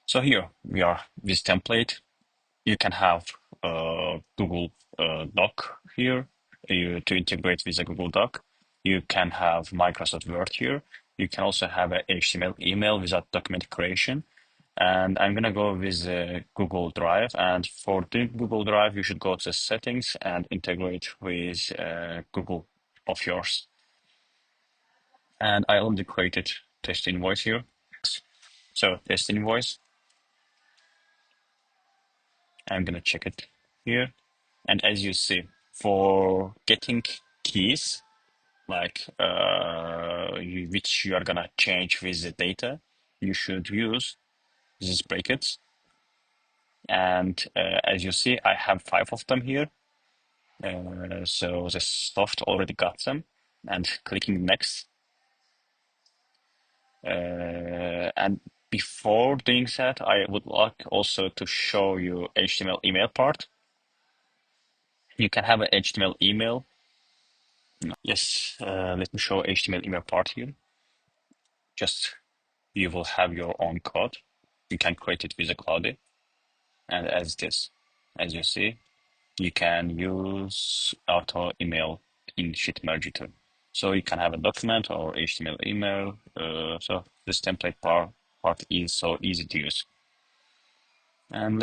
So here we are with template. You can have Google Doc here to integrate with a Google Doc. You can have Microsoft Word here. You can also have a HTML email without document creation. And I'm gonna go with Google Drive. And for the Google Drive, you should go to settings and integrate with Google of yours. And I already created test invoice here. So test invoice, I'm gonna check it here. And as you see, for getting keys, like which you are gonna change with the data, you should use these brackets. And as you see, I have 5 of them here. So the soft already got them. And clicking next. And before doing that, I would like also to show you HTML email part. You can have an HTML email. Yes, let me show HTML email part here. Just you will have your own code. You can create it with a Cloudy. And as this, as you see, you can use auto email in SheetMergy too. So you can have a document or HTML email. So this template part is so easy to use. And